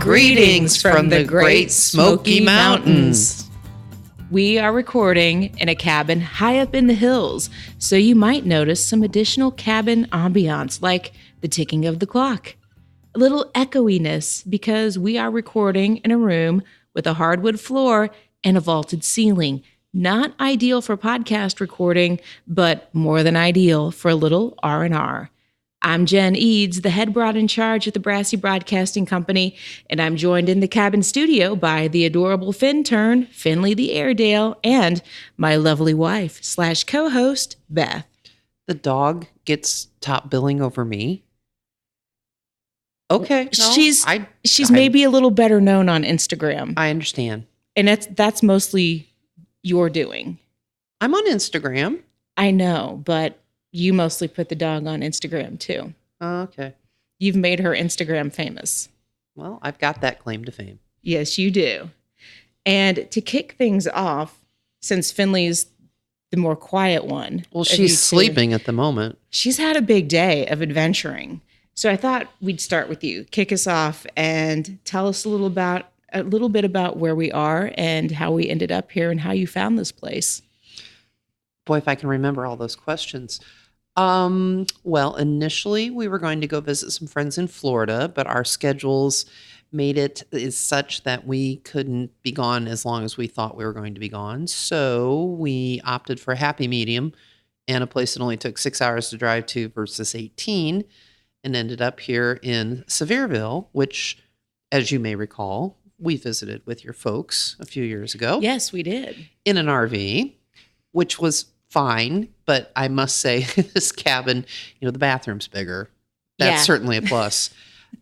Greetings from the Great Smoky Mountains. We are recording in a cabin high up in the hills, so you might notice some additional cabin ambiance like the ticking of the clock. A little echoiness because we are recording in a room with a hardwood floor and a vaulted ceiling. Not ideal for podcast recording, but more than ideal for a little R&R. I'm Jen Eads, the head broad in charge at the Brassy Broadcasting Company, and I'm joined in the cabin studio by the adorable Fintern, Finley the Airedale, and my lovely wife / co-host, Beth. The dog gets top billing over me. Okay. No, she's maybe a little better known on Instagram. I understand. And that's mostly your doing. I'm on Instagram. I know, but you mostly put the dog on Instagram too. Oh, okay. You've made her Instagram famous. Well, I've got that claim to fame. Yes, you do. And to kick things off, since Finley's the more quiet one. Well, she's sleeping at the moment. She's had a big day of adventuring. So I thought we'd start with you. Kick us off and tell us a little bit about where we are and how we ended up here and how you found this place. Boy, if I can remember all those questions. Well, initially we were going to go visit some friends in Florida, but our schedules made it is such that we couldn't be gone as long as we thought we were going to be gone. So we opted for a happy medium and a place that only took 6 hours to drive to versus 18, and ended up here in Sevierville, which, as you may recall, we visited with your folks a few years ago. Yes, we did. In an RV, which was fine, but I must say this cabin, the bathroom's bigger. That's certainly a plus.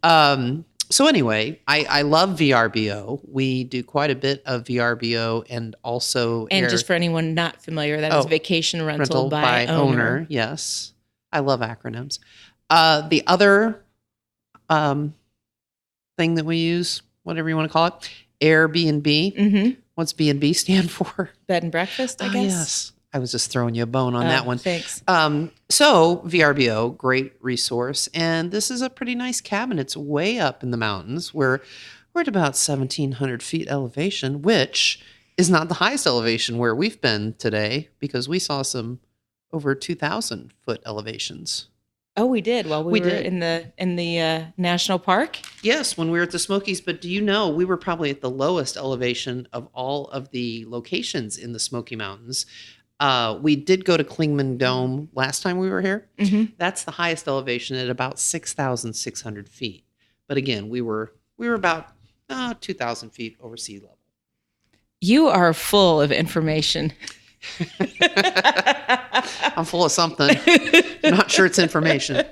So anyway, I love VRBO. We do quite a bit of VRBO and also... just for anyone not familiar, that is vacation rental by owner. Yes. I love acronyms. The other thing that we use, whatever you want to call it, Airbnb. Mm-hmm. What's B&B stand for? Bed and breakfast, I guess. Yes. I was just throwing you a bone on that one. Thanks. So VRBO, great resource. And this is a pretty nice cabin. It's way up in the mountains. We're at about 1,700 feet elevation, which is not the highest elevation where we've been today, because we saw some over 2,000 foot elevations. Oh, we did. Well, we were in the national park. Yes, when we were at the Smokies. But do you know, we were probably at the lowest elevation of all of the locations in the Smoky Mountains. We did go to Clingman Dome last time we were here. Mm-hmm. That's the highest elevation at about 6,600 feet. But again, we were about 2,000 feet over sea level. You are full of information. I'm full of something. I'm not sure it's information.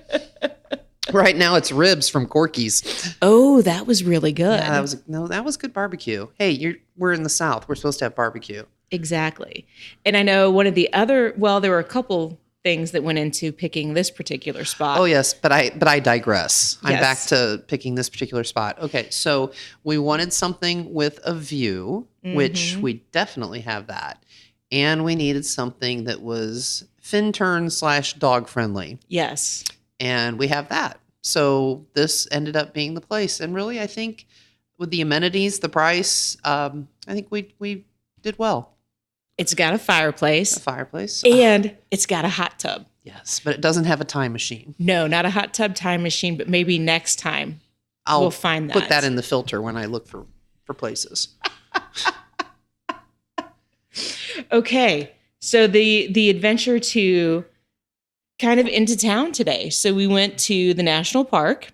Right now, it's ribs from Corky's. Oh, that was really good. Yeah, that was good barbecue. Hey, we're in the South. We're supposed to have barbecue. Exactly. And I know one of the other, there were a couple things that went into picking this particular spot. Oh, yes, but I digress. Yes. I'm back to picking this particular spot. Okay, so we wanted something with a view, which we definitely have that. And we needed something that was Fintern / dog friendly. Yes. And we have that. So this ended up being the place. And really, I think with the amenities, the price, I think we did well. It's got a fireplace. And it's got a hot tub. Yes, but it doesn't have a time machine. No, not a hot tub time machine, but maybe next time we'll find that. Put that in the filter when I look for places. Okay, so the adventure to kind of into town today. So we went to the national park.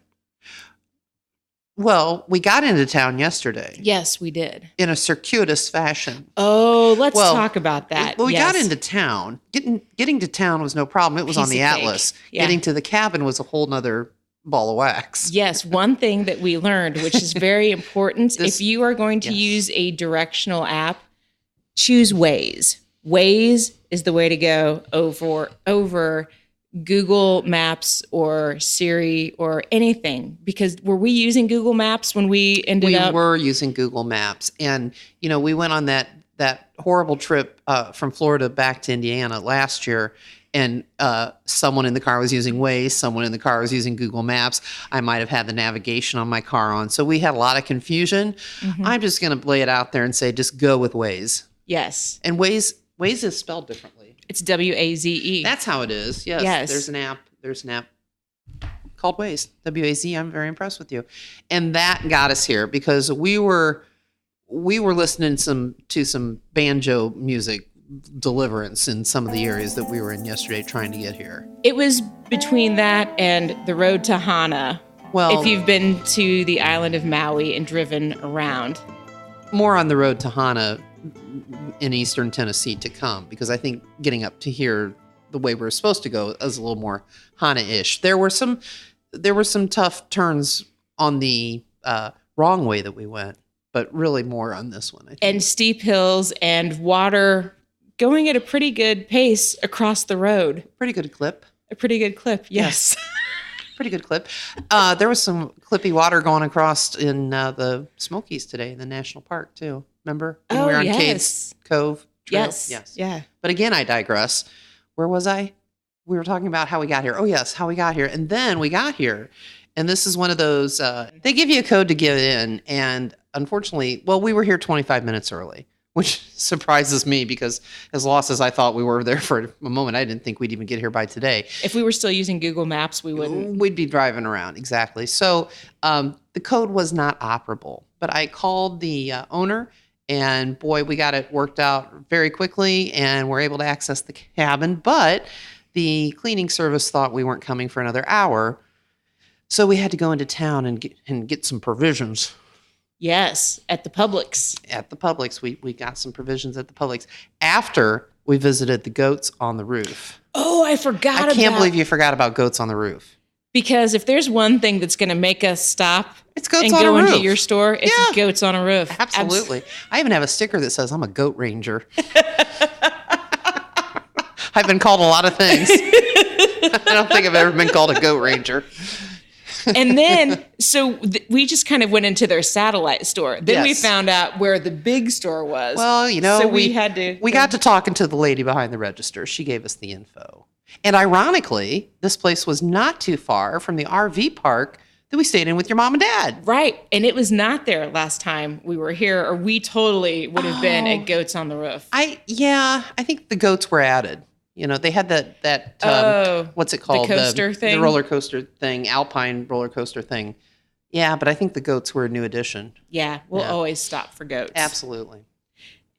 Well, we got into town yesterday. Yes, we did. In a circuitous fashion. Oh, let's talk about that. Well, we got into town. Getting to town was no problem. It was on the Atlas. Yeah. Getting to the cabin was a whole nother ball of wax. Yes, one thing that we learned, which is very important, if you are going to use a directional app, choose Waze. Waze is the way to go over Google Maps or Siri or anything. Because were we using Google Maps when we ended up? We were using Google Maps. And, we went on that horrible trip from Florida back to Indiana last year. and someone in the car was using Waze, someone in the car was using Google Maps. I might have had the navigation on my car on. So we had a lot of confusion. I'm just going to lay it out there and say, just go with Waze. Yes. And Waze is spelled differently. It's WAZE. That's how it is. Yes. There's an app called Waze. WAZ. I'm very impressed with you. And that got us here because we were listening to some banjo music deliverance in some of the areas that we were in yesterday trying to get here. It was between that and the road to Hana. Well, if you've been to the island of Maui and driven around. More on the road to Hana in eastern Tennessee to come, because I think getting up to here the way we're supposed to go is a little more Hana-ish. There were some tough turns on the wrong way that we went, but really more on this one, I think. And steep hills and water going at a pretty good pace across the road. Pretty good clip. A pretty good clip, yes. Pretty good clip. There was some clippy water going across in the Smokies today in the national park too. Remember? When we were on Cades Cove Trail? Yes. Yeah. But again, I digress. Where was I? We were talking about how we got here. Oh, yes, how we got here. And then we got here. And this is one of those, they give you a code to get in. And unfortunately, we were here 25 minutes early, which surprises me because as lost as I thought we were there for a moment, I didn't think we'd even get here by today. If we were still using Google Maps, we wouldn't. We'd be driving around, exactly. So the code was not operable. But I called the owner. And boy, we got it worked out very quickly and we're able to access the cabin. But the cleaning service thought we weren't coming for another hour. So we had to go into town and get some provisions. Yes, at the Publix. At the Publix. We got some provisions at the Publix after we visited the goats on the roof. Oh, I forgot I can't believe you forgot about goats on the roof. Because if there's one thing that's going to make us stop it's goats and on go a roof. into your store, it's goats on a roof. Absolutely. I even have a sticker that says I'm a goat ranger. I've been called a lot of things. I don't think I've ever been called a goat ranger. And then, we just kind of went into their satellite store. Then we found out where the big store was. Well, so we had to. We got to talking to the lady behind the register. She gave us the info. And ironically, this place was not too far from the RV park that we stayed in with your mom and dad. Right. And it was not there last time we were here, or we totally would have been at Goats on the Roof. I think the goats were added. You know, they had that what's it called? The coaster thing? The roller coaster thing, Alpine roller coaster thing. Yeah, but I think the goats were a new addition. Yeah, we'll always stop for goats. Absolutely.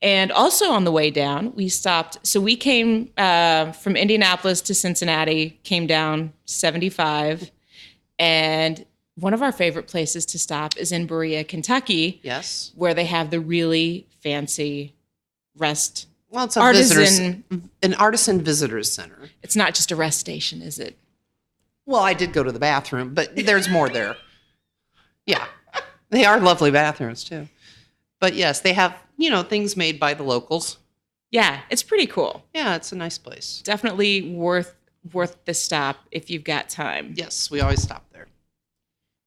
And also on the way down, we stopped. So we came from Indianapolis to Cincinnati, came down 75. And one of our favorite places to stop is in Berea, Kentucky. Yes. Where they have the really fancy rest. Well, it's an artisan visitors center. It's not just a rest station, is it? Well, I did go to the bathroom, but there's more there. Yeah. They are lovely bathrooms, too. But yes, they have, things made by the locals. Yeah, it's pretty cool. Yeah, it's a nice place. Definitely worth the stop if you've got time. Yes, we always stop there.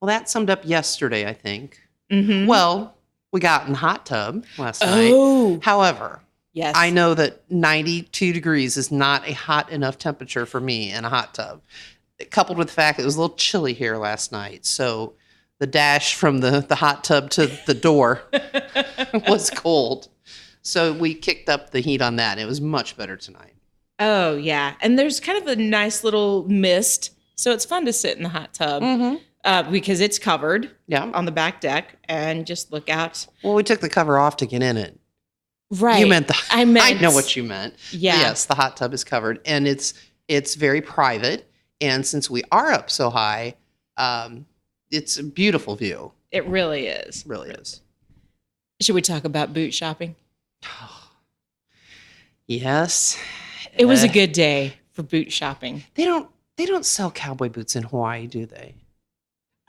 Well, that summed up yesterday, I think. Mm-hmm. Well, we got in the hot tub last night. However, yes, I know that 92 degrees is not a hot enough temperature for me in a hot tub. Coupled with the fact that it was a little chilly here last night. So the dash from the hot tub to the door was cold. So we kicked up the heat on that. It was much better tonight. Oh, yeah. And there's kind of a nice little mist. So it's fun to sit in the hot tub because it's covered on the back deck and just look out. Well, we took the cover off to get in it. Right. You meant I know what you meant. Yeah. Yes, the hot tub is covered. And it's very private. And since we are up so high, it's a beautiful view. It really is. It really is. Should we talk about boot shopping? Yes. It was a good day for boot shopping. They don't sell cowboy boots in Hawaii, do they?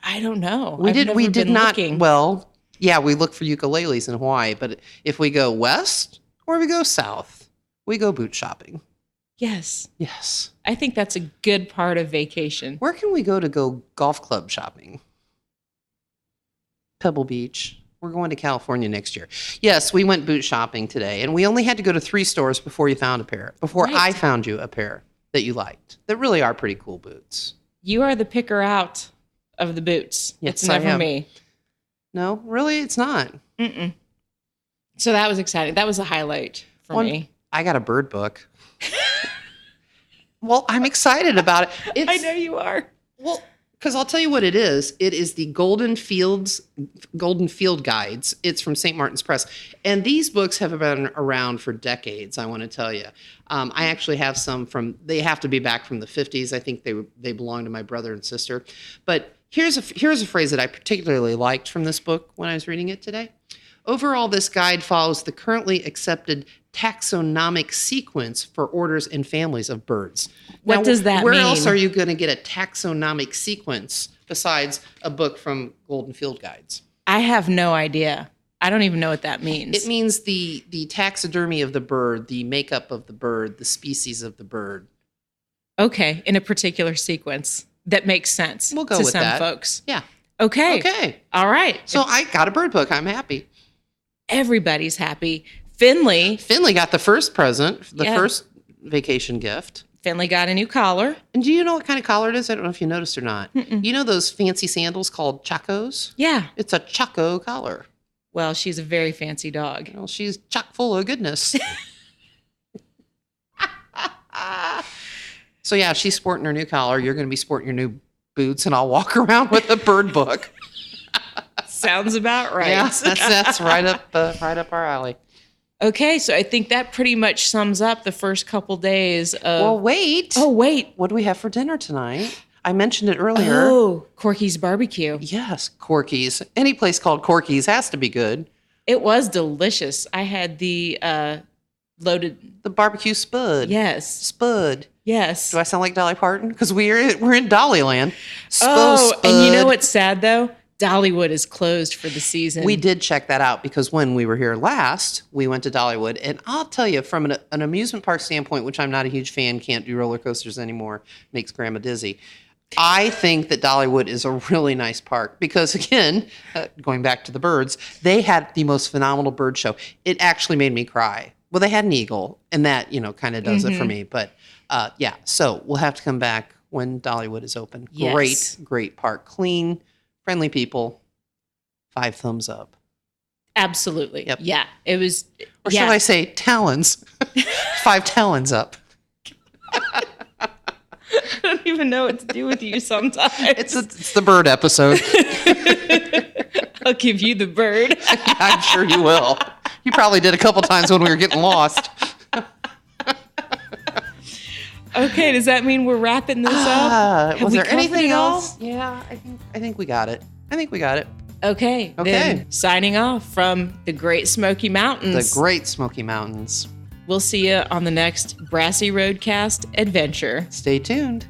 I don't know. We did not. Looking. Well, yeah, we look for ukuleles in Hawaii, but if we go west or we go south, we go boot shopping. Yes. Yes. I think that's a good part of vacation. Where can we go golf club shopping? Pebble Beach. We're going to California next year. Yes, we went boot shopping today, and we only had to go to 3 stores before you found a pair. I found you a pair. that you liked that really are pretty cool boots. You are the picker out of the boots. Yes, it's never I am. me. No, really, it's not. Mm-mm. So that was exciting. That was a highlight for me. I got a bird book. Well, I'm excited about it. I know you are. Well, because I'll tell you what it is. It is the Golden Field Guides. It's from St. Martin's Press. And these books have been around for decades, I want to tell you. I actually have some they have to be back from the 50s. I think they belong to my brother and sister. But here's a phrase that I particularly liked from this book when I was reading it today. Overall, this guide follows the currently accepted taxonomic sequence for orders and families of birds. What does that mean? Where else are you going to get a taxonomic sequence besides a book from Golden Field Guides? I have no idea. I don't even know what that means. It means the taxidermy of the bird, the makeup of the bird, the species of the bird. Okay, in a particular sequence that makes sense We'll go to with some that. folks. Yeah. Okay. Okay. All right. So I got a bird book. I'm happy. Everybody's happy. Finley got the first present, the Yeah. first vacation gift. got a new collar. And do you know what kind of collar it is? I don't know if you noticed or not. You know those fancy sandals called chacos? Yeah. It's a chaco collar. Well, she's a very fancy dog. Well, she's chock full of goodness. So yeah, she's sporting her new collar. You're going to be sporting your new boots, and I'll walk around with a bird book. Sounds about right. Yeah, that's right up our alley. Okay, so I think that pretty much sums up the first couple days of... Well, wait. Oh, wait. What do we have for dinner tonight? I mentioned it earlier. Oh, Corky's barbecue. Yes, Corky's. Any place called Corky's has to be good. It was delicious. I had the loaded... The barbecue spud. Yes. Spud. Yes. Do I sound like Dolly Parton? Because we're in Dollyland. Oh, Spud. and you know what's sad, though? Dollywood is closed for the season. We did check that out because when we were here last, we went to Dollywood. And I'll tell you, from an amusement park standpoint, which I'm not a huge fan, can't do roller coasters anymore, makes Grandma dizzy. I think that Dollywood is a really nice park because, again, going back to the birds, they had the most phenomenal bird show. It actually made me cry. Well, they had an eagle, and that, kind of does it for me. But, yeah, so we'll have to come back when Dollywood is open. Yes. Great park. Clean, friendly people. 5 thumbs up. Absolutely. Yep. Yeah. It was... Or should I say talons? 5 talons up. I don't even know what to do with you sometimes. It's the bird episode. I'll give you the bird. I'm sure you will. You probably did a couple times when we were getting lost. Okay, does that mean we're wrapping this up? Was we there covered anything it all? else? Yeah, I think we got it. Okay. Okay. Then signing off from the Great Smoky Mountains. The Great Smoky Mountains. We'll see you on the next Brassy Roadcast adventure. Stay tuned.